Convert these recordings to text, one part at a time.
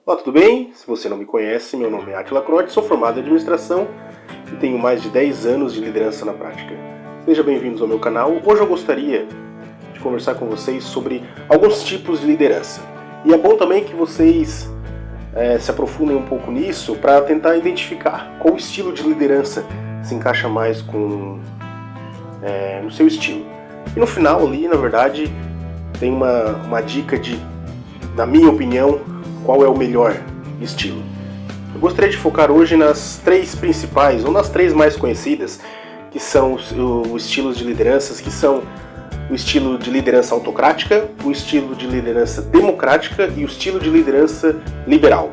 Olá, tudo bem? Se você não me conhece, meu nome é Átila Crotti, sou formado em administração e tenho mais de 10 anos de liderança na prática. Sejam bem-vindos ao meu canal. Hoje eu gostaria de conversar com vocês sobre alguns tipos de liderança. E é bom também que vocês se aprofundem um pouco nisso para tentar identificar qual estilo de liderança se encaixa mais no seu estilo. E no final ali, na verdade, tem uma dica de, na minha opinião, qual é o melhor estilo. Eu gostaria de focar hoje nas três principais, ou nas três mais conhecidas, que são os estilos de lideranças, que são o estilo de liderança autocrática, o estilo de liderança democrática e o estilo de liderança liberal.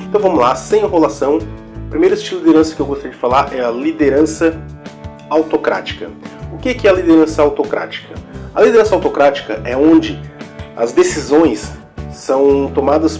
Então vamos lá, sem enrolação. O primeiro estilo de liderança que eu gostaria de falar é a liderança autocrática. O que é a liderança autocrática? A liderança autocrática é onde as decisões são tomadas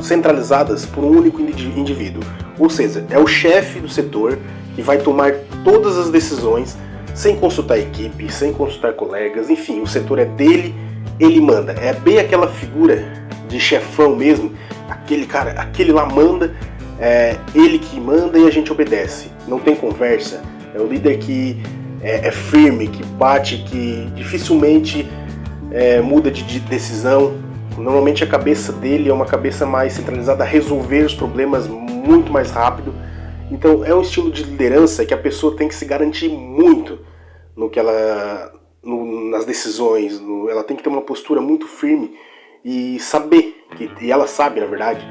centralizadas por um único indivíduo. Ou seja, é o chefe do setor que vai tomar todas as decisões sem consultar a equipe, sem consultar colegas, enfim, o setor é dele, ele manda. É bem aquela figura de chefão mesmo, aquele cara, aquele lá manda, é ele que manda e a gente obedece. Não tem conversa, é o líder que é firme, que bate, que dificilmente muda de decisão. Normalmente a cabeça dele é uma cabeça mais centralizada a resolver os problemas muito mais rápido. Então é um estilo de liderança que a pessoa tem que se garantir muito nas decisões. Ela tem que ter uma postura muito firme e saber, e ela sabe na verdade,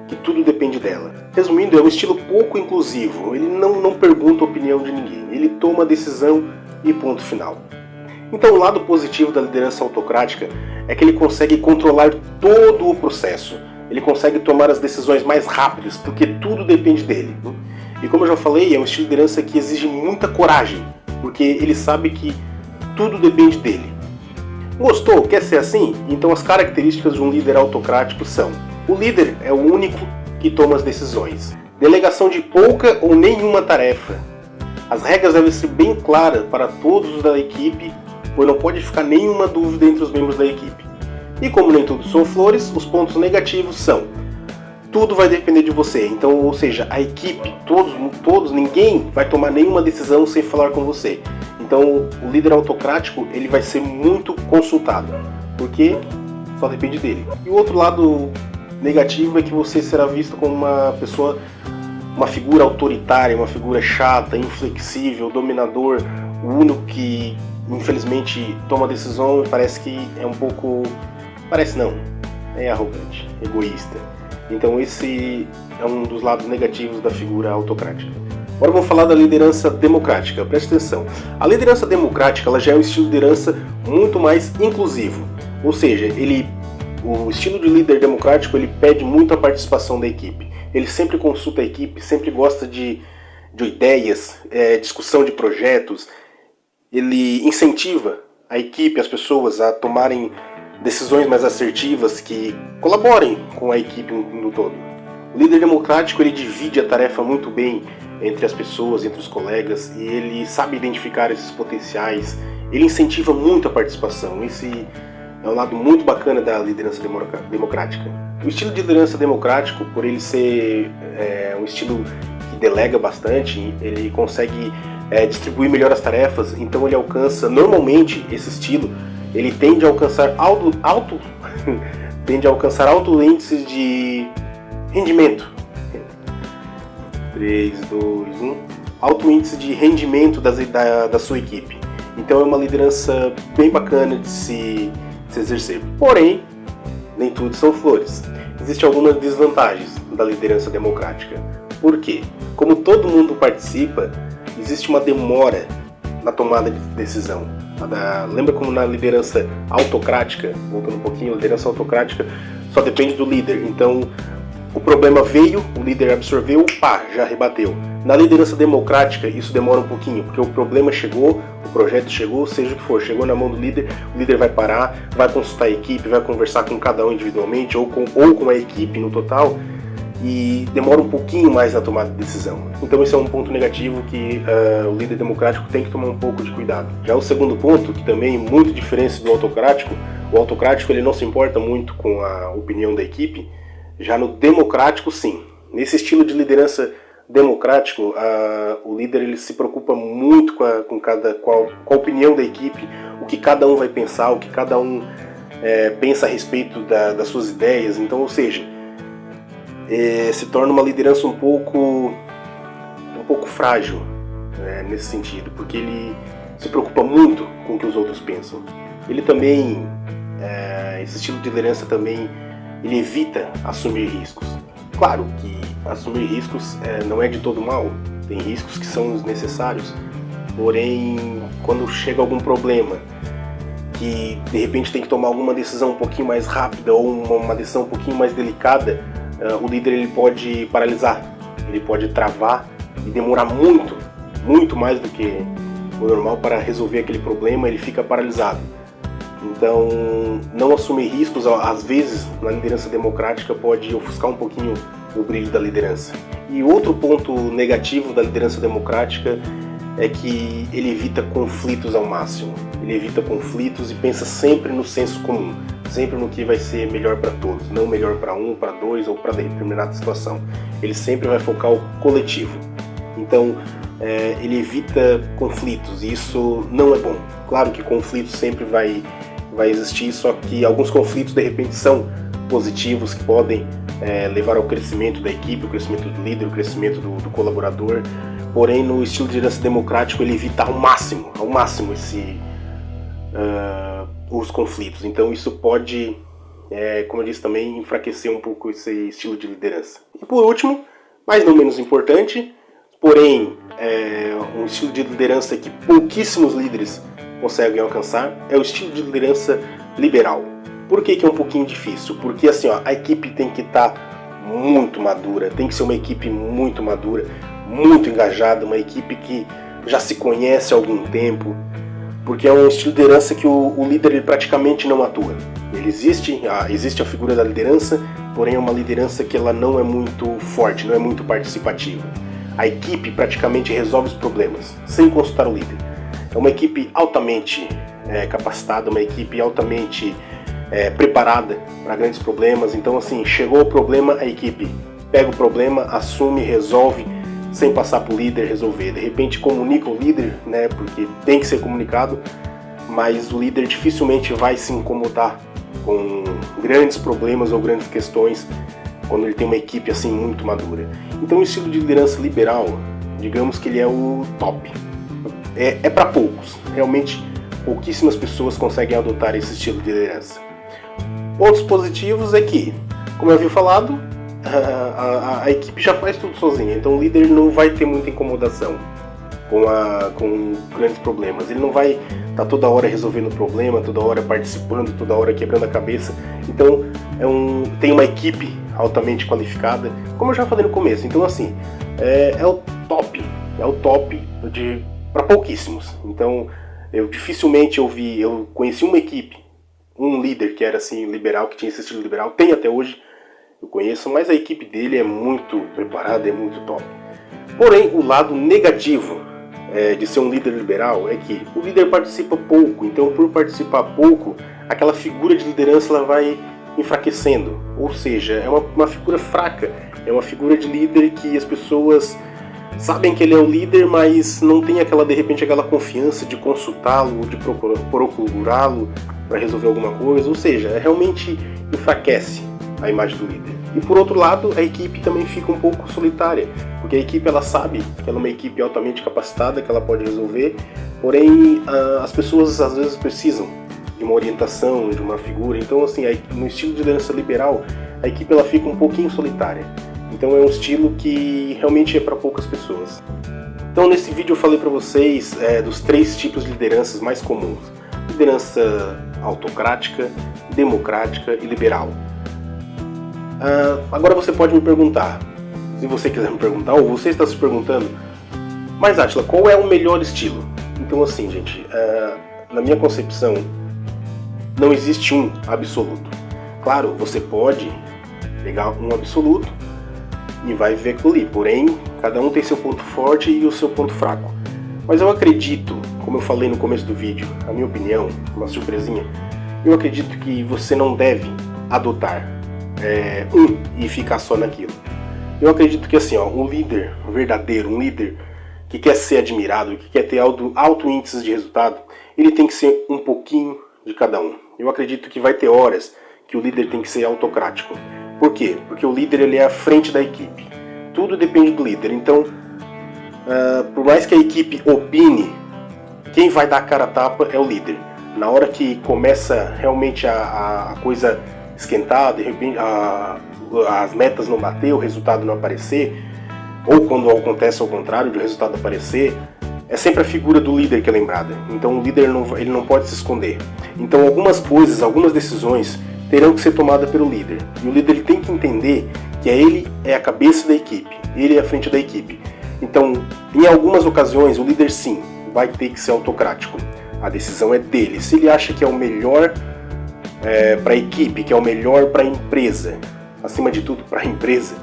que tudo depende dela. Resumindo, é um estilo pouco inclusivo. Ele não pergunta a opinião de ninguém. Ele toma a decisão e ponto final. Então o lado positivo da liderança autocrática é que ele consegue controlar todo o processo. Ele consegue tomar as decisões mais rápidas, porque tudo depende dele. E como eu já falei, é um estilo de liderança que exige muita coragem, porque ele sabe que tudo depende dele. Gostou? Quer ser assim? Então as características de um líder autocrático são: o líder é o único que toma as decisões. Delegação de pouca ou nenhuma tarefa. As regras devem ser bem claras para todos da equipe, pois não pode ficar nenhuma dúvida entre os membros da equipe. E como nem tudo são flores, os pontos negativos são: tudo vai depender de você. Então, ou seja, a equipe, todos, ninguém vai tomar nenhuma decisão sem falar com você. Então, o líder autocrático, ele vai ser muito consultado, porque só depende dele. E o outro lado negativo é que você será visto como uma figura autoritária, uma figura chata, inflexível, dominador, o único que infelizmente toma decisão e parece que é um pouco... parece não, é arrogante, egoísta. Então esse é um dos lados negativos da figura autocrática. Agora vamos falar da liderança democrática, preste atenção. A liderança democrática ela já é um estilo de liderança muito mais inclusivo. Ou seja, o estilo de líder democrático ele pede muito a participação da equipe. Ele sempre consulta a equipe, sempre gosta de ideias, discussão de projetos. Ele incentiva a equipe, as pessoas a tomarem decisões mais assertivas que colaborem com a equipe no todo. O líder democrático ele divide a tarefa muito bem entre as pessoas, entre os colegas, e ele sabe identificar esses potenciais. Ele incentiva muito a participação. Esse é um lado muito bacana da liderança democrática. O estilo de liderança democrático, por ele ser um estilo que delega bastante, ele consegue distribuir melhor as tarefas, então ele alcança, normalmente esse estilo, ele tende a alcançar alto índice de rendimento. 3, 2, 1. Alto índice de rendimento da sua equipe. Então é uma liderança bem bacana de se exercer. Porém, nem tudo são flores. Existem algumas desvantagens da liderança democrática. Por quê? Como todo mundo participa, existe uma demora na tomada de decisão. Lembra como na liderança autocrática, voltando um pouquinho, a liderança autocrática só depende do líder. Então, o problema veio, o líder absorveu, já rebateu. Na liderança democrática, isso demora um pouquinho, porque o problema chegou, o projeto chegou, seja o que for, chegou na mão do líder, o líder vai parar, vai consultar a equipe, vai conversar com cada um individualmente ou com a equipe no total, e demora um pouquinho mais na tomada de decisão. Então esse é um ponto negativo que o líder democrático tem que tomar um pouco de cuidado. Já o segundo ponto, que também é muito diferente do autocrático, o autocrático ele não se importa muito com a opinião da equipe, Já no democrático, sim. Nesse estilo de liderança democrático, o líder ele se preocupa muito com a opinião da equipe, o que cada um vai pensar, o que cada um pensa a respeito das suas ideias. Então, ou seja, se torna uma liderança um pouco frágil, nesse sentido, porque ele se preocupa muito com o que os outros pensam. Ele também, esse estilo de liderança também, ele evita assumir riscos. Claro que assumir riscos não é de todo mal, tem riscos que são necessários, porém, quando chega algum problema, que de repente tem que tomar alguma decisão um pouquinho mais rápida ou uma decisão um pouquinho mais delicada, o líder ele pode paralisar, ele pode travar e demorar muito mais do que o normal para resolver aquele problema, ele fica paralisado. Então, não assumir riscos, às vezes, na liderança democrática pode ofuscar um pouquinho o brilho da liderança. E outro ponto negativo da liderança democrática é que ele evita conflitos ao máximo. Ele evita conflitos e pensa sempre no senso comum, sempre no que vai ser melhor para todos, não melhor para um, para dois ou para determinada situação. Ele sempre vai focar o coletivo. Então, ele evita conflitos e isso não é bom. Claro que conflito sempre vai existir, só que alguns conflitos de repente são positivos, que podem levar ao crescimento da equipe, o crescimento do líder, o crescimento do colaborador. Porém, no estilo de liderança democrático, ele evita ao máximo os conflitos. Então isso pode, como eu disse também, enfraquecer um pouco esse estilo de liderança. E por último, mas não menos importante, porém um estilo de liderança que pouquíssimos líderes conseguem alcançar, é o estilo de liderança liberal. Por que é um pouquinho difícil? Porque assim, a equipe tem que estar muito madura, tem que ser uma equipe muito madura, muito engajada, uma equipe que já se conhece há algum tempo, porque é um estilo de liderança que o líder ele praticamente não atua. Existe a figura da liderança, porém é uma liderança que ela não é muito forte, não é muito participativa. A equipe praticamente resolve os problemas, sem consultar o líder. É uma equipe altamente capacitada, uma equipe altamente preparada para grandes problemas. Então, assim, chegou o problema, a equipe pega o problema, assume, resolve, sem passar para o líder resolver. De repente comunica o líder, né, porque tem que ser comunicado, mas o líder dificilmente vai se incomodar com grandes problemas ou grandes questões quando ele tem uma equipe assim muito madura. Então o estilo de liderança liberal, digamos que ele é o top. É para poucos, realmente pouquíssimas pessoas conseguem adotar esse estilo de liderança. Pontos positivos é que, como eu havia falado, a equipe já faz tudo sozinha, então o líder não vai ter muita incomodação com grandes problemas. Ele não vai estar toda hora resolvendo o problema, toda hora participando, toda hora quebrando a cabeça. Então tem uma equipe altamente qualificada, como eu já falei no começo. Então assim, é o top para pouquíssimos. Então eu dificilmente eu conheci uma equipe, um líder que era assim liberal, que tinha esse estilo liberal, tem até hoje, eu conheço, mas a equipe dele é muito preparada, é muito top. Porém, o lado negativo de ser um líder liberal é que o líder participa pouco, então por participar pouco, aquela figura de liderança ela vai enfraquecendo, ou seja, é uma figura fraca, é uma figura de líder que as pessoas sabem que ele é o líder, mas não tem de repente aquela confiança de consultá-lo, de procurá-lo para resolver alguma coisa, ou seja, realmente enfraquece a imagem do líder. E por outro lado, a equipe também fica um pouco solitária, porque a equipe ela sabe que ela é uma equipe altamente capacitada, que ela pode resolver, porém as pessoas às vezes precisam de uma orientação, de uma figura. Então assim, no estilo de liderança liberal, a equipe ela fica um pouquinho solitária. Então é um estilo que realmente é para poucas pessoas. Então nesse vídeo eu falei para vocês dos 3 tipos de lideranças mais comuns: liderança autocrática, democrática e liberal. Agora você pode me perguntar, se você quiser me perguntar, ou você está se perguntando, mas Átila, qual é o melhor estilo? Então assim, gente, na minha concepção, não existe um absoluto. Claro, você pode pegar um absoluto e vai ver aquilo ali, porém, cada um tem seu ponto forte e o seu ponto fraco. Mas eu acredito, como eu falei no começo do vídeo, a minha opinião, uma surpresinha, eu acredito que você não deve adotar e ficar só naquilo. Eu acredito que assim, um líder verdadeiro, um líder que quer ser admirado, que quer ter alto índice de resultado, ele tem que ser um pouquinho de cada um. Eu acredito que vai ter horas que o líder tem que ser autocrático. Por quê? Porque o líder ele é a frente da equipe. Tudo depende do líder. Então, por mais que a equipe opine, quem vai dar a cara a tapa é o líder. Na hora que começa realmente a coisa esquentar, de repente as metas não bater, o resultado não aparecer, ou quando acontece ao contrário, de o resultado aparecer, é sempre a figura do líder que é lembrada. Então o líder ele não pode se esconder. Então algumas coisas, algumas decisões terão que ser tomadas pelo líder. E o líder ele tem que entender que ele é a cabeça da equipe, ele é a frente da equipe. Então, em algumas ocasiões, o líder sim vai ter que ser autocrático. A decisão é dele. Se ele acha que é o melhor para a equipe, que é o melhor para a empresa, acima de tudo para a empresa,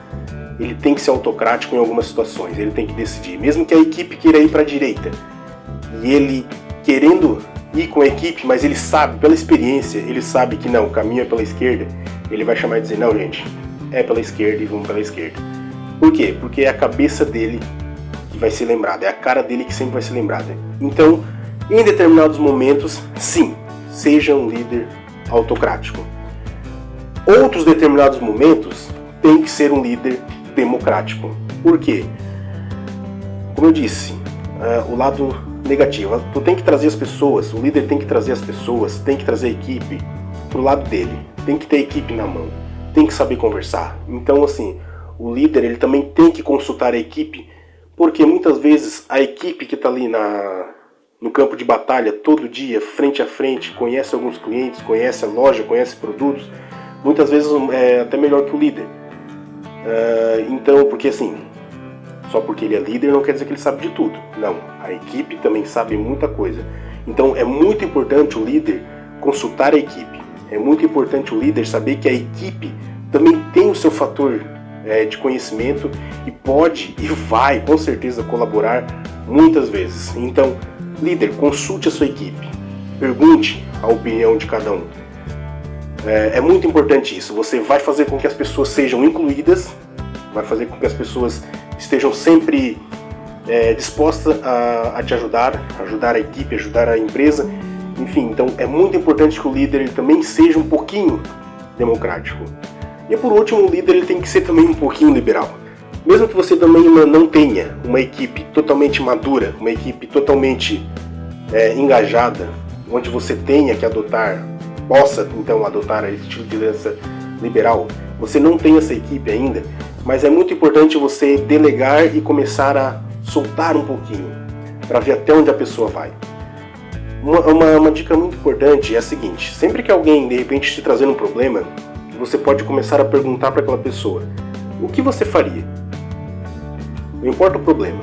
ele tem que ser autocrático em algumas situações. Ele tem que decidir, mesmo que a equipe queira ir para a direita, e ele querendo ir com a equipe, mas ele sabe, pela experiência, ele sabe que não, o caminho é pela esquerda, ele vai chamar e dizer, não gente, é pela esquerda e vamos pela esquerda. Por quê? Porque é a cabeça dele que vai ser lembrada, é a cara dele que sempre vai ser lembrada. Então, em determinados momentos, sim, seja um líder autocrático. Outros determinados momentos, tem que ser um líder democrático. Por quê? Como eu disse, o lado negativo, tu tem que trazer as pessoas, o líder tem que trazer as pessoas, tem que trazer a equipe pro lado dele, tem que ter a equipe na mão, tem que saber conversar. Então assim, o líder ele também tem que consultar a equipe, porque muitas vezes a equipe que está ali no campo de batalha todo dia, frente a frente, conhece alguns clientes, conhece a loja, conhece produtos, muitas vezes é até melhor que o líder. Então, porque assim, só porque ele é líder não quer dizer que ele sabe de tudo. Não, a equipe também sabe muita coisa. Então é muito importante o líder consultar a equipe. É muito importante o líder saber que a equipe também tem o seu fator de conhecimento e pode e vai com certeza colaborar muitas vezes. Então, líder, consulte a sua equipe. Pergunte a opinião de cada um. É muito importante isso. Você vai fazer com que as pessoas sejam incluídas, vai fazer com que as pessoas estejam sempre dispostas a te ajudar a equipe, ajudar a empresa. Enfim, então é muito importante que o líder ele também seja um pouquinho democrático. E por último, o líder ele tem que ser também um pouquinho liberal. Mesmo que você também não tenha uma equipe totalmente madura, uma equipe totalmente engajada, onde você tenha que possa então adotar esse estilo de liderança liberal, você não tem essa equipe ainda, mas é muito importante você delegar e começar a soltar um pouquinho, para ver até onde a pessoa vai. Uma dica muito importante é a seguinte: sempre que alguém de repente te trazendo um problema, você pode começar a perguntar para aquela pessoa: o que você faria? Não importa o problema.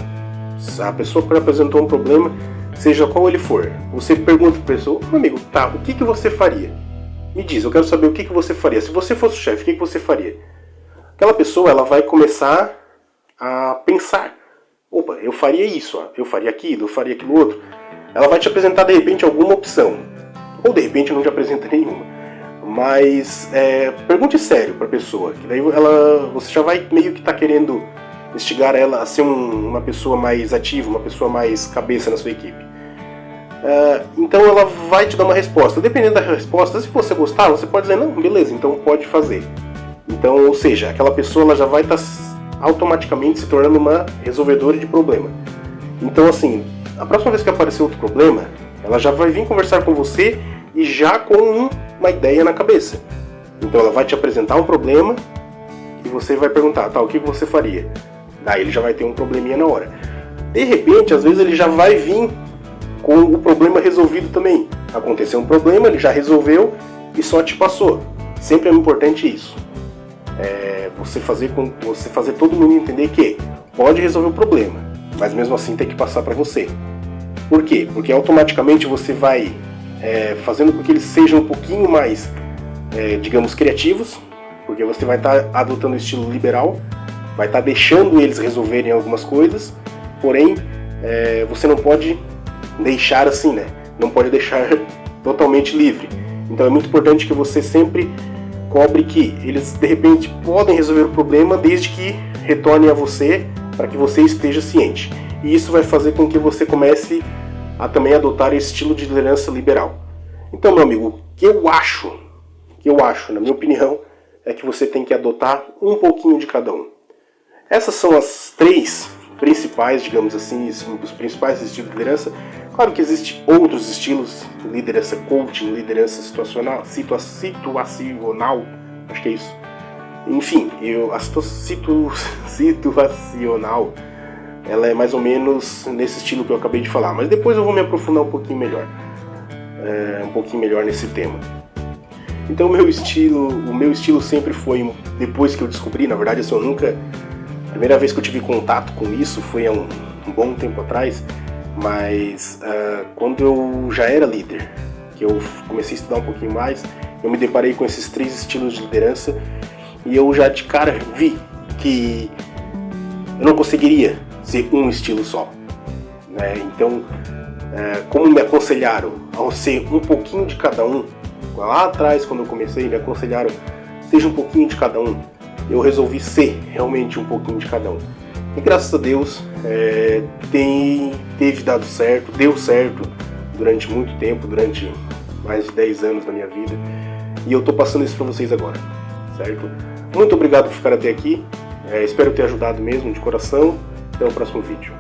Se a pessoa que apresentou um problema, seja qual ele for, você pergunta para a pessoa: amigo, tá, o que você faria? Me diz, eu quero saber o que você faria. Se você fosse o chefe, o que você faria? Aquela pessoa ela vai começar a pensar: opa, eu faria isso, eu faria aquilo, eu faria aquilo outro. Ela vai te apresentar de repente alguma opção, ou de repente não te apresenta nenhuma. Mas pergunte sério para a pessoa, que daí você já vai meio que querendo instigar ela a ser uma pessoa mais ativa, uma pessoa mais cabeça na sua equipe. Então ela vai te dar uma resposta. Dependendo da resposta, se você gostar, você pode dizer: não, beleza, então pode fazer. Então, ou seja, aquela pessoa ela já vai estar automaticamente se tornando uma resolvedora de problema. Então assim, a próxima vez que aparecer outro problema, ela já vai vir conversar com você e já com uma ideia na cabeça. Então ela vai te apresentar um problema e você vai perguntar: tá, o que você faria? Daí ele já vai ter um probleminha na hora. De repente, às vezes ele já vai vir com o problema resolvido também. Aconteceu um problema, ele já resolveu e só te passou. Sempre é importante isso. Você fazer todo mundo entender que pode resolver o problema, mas mesmo assim tem que passar para você. Por quê? Porque automaticamente você vai fazendo com que eles sejam um pouquinho mais, digamos, criativos, porque você vai estar adotando o estilo liberal, vai estar deixando eles resolverem algumas coisas, porém você não pode deixar assim, né? Não pode deixar totalmente livre. Então é muito importante que você sempre descobre que eles de repente podem resolver o problema desde que retornem a você, para que você esteja ciente. E isso vai fazer com que você comece a também adotar esse estilo de liderança liberal. Então, meu amigo, o que eu acho, na minha opinião, é que você tem que adotar um pouquinho de cada um. Essas são as 3 principais, digamos assim, os principais estilos de liderança. Claro que existem outros estilos, liderança coaching, liderança situacional, situacional, acho que é isso. Enfim, a situacional, ela é mais ou menos nesse estilo que eu acabei de falar, mas depois eu vou me aprofundar um pouquinho melhor nesse tema. Então o meu estilo sempre foi, depois que eu descobri, na verdade assim, a primeira vez que eu tive contato com isso foi há um bom tempo atrás, mas quando eu já era líder, que eu comecei a estudar um pouquinho mais, eu me deparei com esses 3 estilos de liderança e eu já de cara vi que eu não conseguiria ser um estilo só, né? Então, como me aconselharam a ser um pouquinho de cada um, lá atrás quando eu comecei me aconselharam, seja um pouquinho de cada um, eu resolvi ser realmente um pouquinho de cada um. E graças a Deus deu certo durante muito tempo, durante mais de 10 anos da minha vida, e eu tô passando isso para vocês agora, certo? Muito obrigado por ficar até aqui, espero ter ajudado mesmo de coração. Até o próximo vídeo.